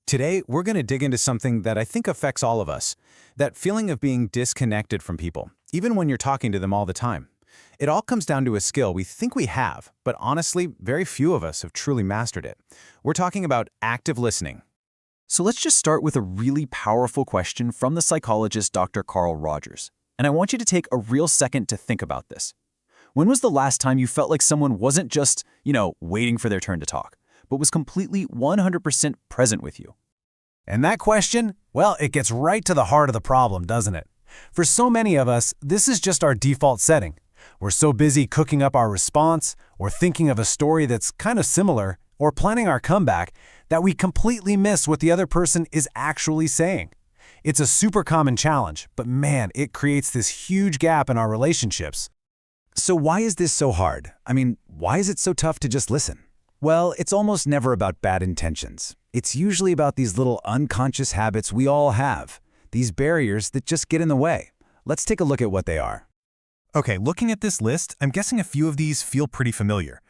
Today, we're going to dig into something that I think affects all of us, that feeling of being disconnected from people, even when you're talking to them all the time. It all comes down to a skill we think we have, but honestly, very few of us have truly mastered it. We're talking about active listening. So let's just start with a really powerful question from the psychologist Dr. Carl Rogers. And I want you to take a real second to think about this. When was the last time you felt like someone wasn't just, waiting for their turn to talk, but was completely 100% present with you? And that question, well, it gets right to the heart of the problem, doesn't it? For so many of us, this is just our default setting. We're so busy cooking up our response, or thinking of a story that's kind of similar, or planning our comeback, that we completely miss what the other person is actually saying. It's a super common challenge, but man, it creates this huge gap in our relationships. So why is this so hard? Why is it so tough to just listen? Well, it's almost never about bad intentions. It's usually about these little unconscious habits we all have, these barriers that just get in the way. Let's take a look at what they are. Okay, looking at this list, I'm guessing a few of these feel pretty familiar.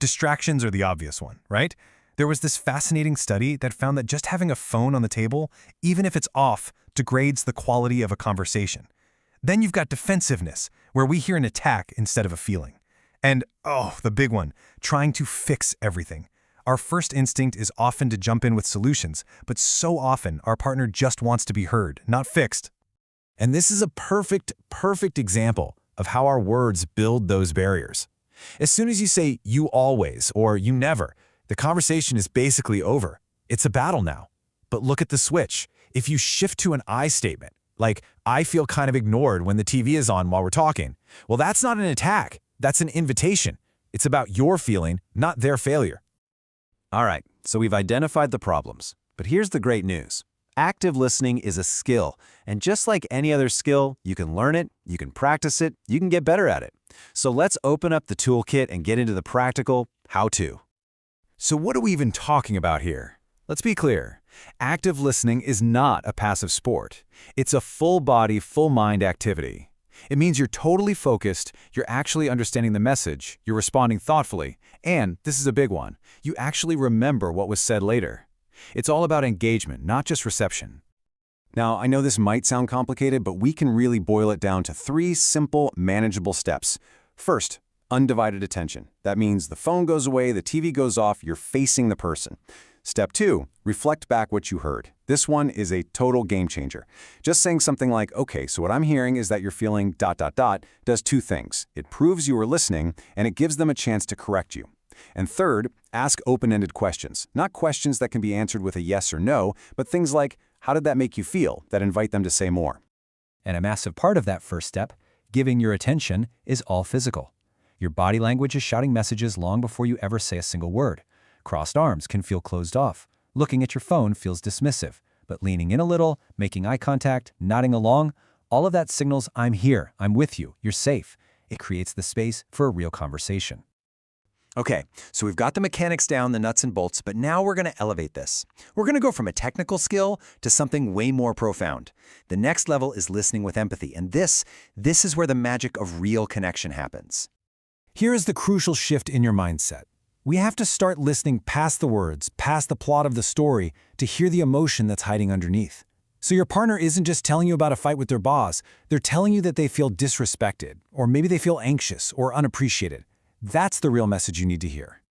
Distractions are the obvious one, right? There was this fascinating study that found that just having a phone on the table, even if it's off, degrades the quality of a conversation. Then you've got defensiveness, where we hear an attack instead of a feeling. And, the big one, trying to fix everything. Our first instinct is often to jump in with solutions, but so often our partner just wants to be heard, not fixed. And this is a perfect example of how our words build those barriers. As soon as you say you always or you never, the conversation is basically over. It's a battle now. But look at the switch. If you shift to an I statement, like, I feel kind of ignored when the TV is on while we're talking, well, that's not an attack. That's an invitation. It's about your feeling, not their failure. All right, so we've identified the problems. But here's the great news. Active listening is a skill, and just like any other skill, you can learn it, you can practice it, you can get better at it. So let's open up the toolkit and get into the practical how-to. So what are we even talking about here? Let's be clear. Active listening is not a passive sport. It's a full-body, full-mind activity. It means you're totally focused, you're actually understanding the message, you're responding thoughtfully, and, this is a big one, you actually remember what was said later. It's all about engagement, not just reception. Now, I know this might sound complicated, but we can really boil it down to 3 simple, manageable steps. First, undivided attention. That means the phone goes away, the TV goes off, you're facing the person. Step 2, reflect back what you heard. This one is a total game changer. Just saying something like, okay, so what I'm hearing is that you're feeling ... does 2 things. It proves you were listening, and it gives them a chance to correct you. And third, ask open-ended questions. Not questions that can be answered with a yes or no, but things like, how did that make you feel, that invite them to say more. And a massive part of that first step, giving your attention, is all physical. Your body language is shouting messages long before you ever say a single word. Crossed arms can feel closed off. Looking at your phone feels dismissive. But leaning in a little, making eye contact, nodding along, all of that signals I'm here, I'm with you, you're safe. It creates the space for a real conversation. Okay, so we've got the mechanics down, the nuts and bolts, but now we're going to elevate this. We're going to go from a technical skill to something way more profound. The next level is listening with empathy, and this is where the magic of real connection happens. Here is the crucial shift in your mindset. We have to start listening past the words, past the plot of the story, to hear the emotion that's hiding underneath. So your partner isn't just telling you about a fight with their boss, they're telling you that they feel disrespected, or maybe they feel anxious or unappreciated. That's the real message you need to hear.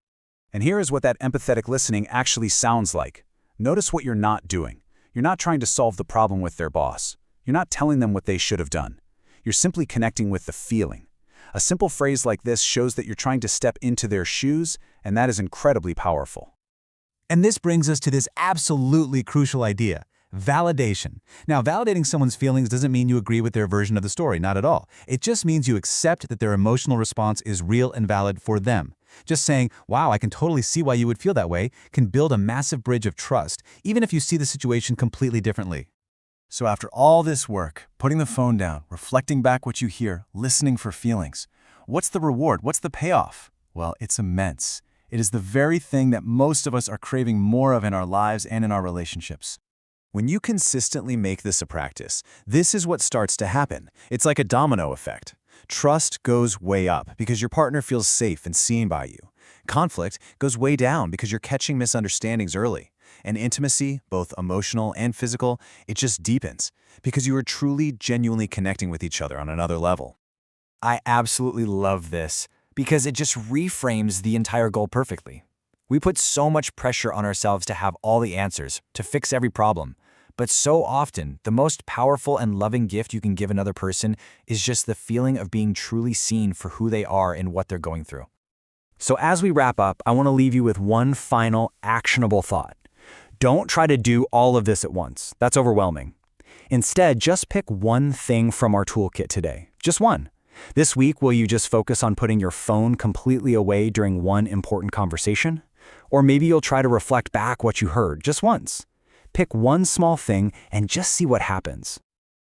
And here is what that empathetic listening actually sounds like. Notice what you're not doing. You're not trying to solve the problem with their boss. You're not telling them what they should have done. You're simply connecting with the feeling. A simple phrase like this shows that you're trying to step into their shoes, and that is incredibly powerful. And this brings us to this absolutely crucial idea, validation. Now, validating someone's feelings doesn't mean you agree with their version of the story, not at all. It just means you accept that their emotional response is real and valid for them. Just saying, wow, I can totally see why you would feel that way, can build a massive bridge of trust, even if you see the situation completely differently. So after all this work, putting the phone down, reflecting back what you hear, listening for feelings, what's the reward? What's the payoff? Well, it's immense. It is the very thing that most of us are craving more of in our lives and in our relationships. When you consistently make this a practice, this is what starts to happen. It's like a domino effect. Trust goes way up because your partner feels safe and seen by you. Conflict goes way down because you're catching misunderstandings early. And intimacy, both emotional and physical, it just deepens because you are truly, genuinely connecting with each other on another level. I absolutely love this because it just reframes the entire goal perfectly. We put so much pressure on ourselves to have all the answers, to fix every problem. But so often, the most powerful and loving gift you can give another person is just the feeling of being truly seen for who they are and what they're going through. So as we wrap up, I want to leave you with one final actionable thought. Don't try to do all of this at once. That's overwhelming. Instead, just pick one thing from our toolkit today. Just one. This week, will you just focus on putting your phone completely away during one important conversation? Or maybe you'll try to reflect back what you heard just once. Pick one small thing and just see what happens.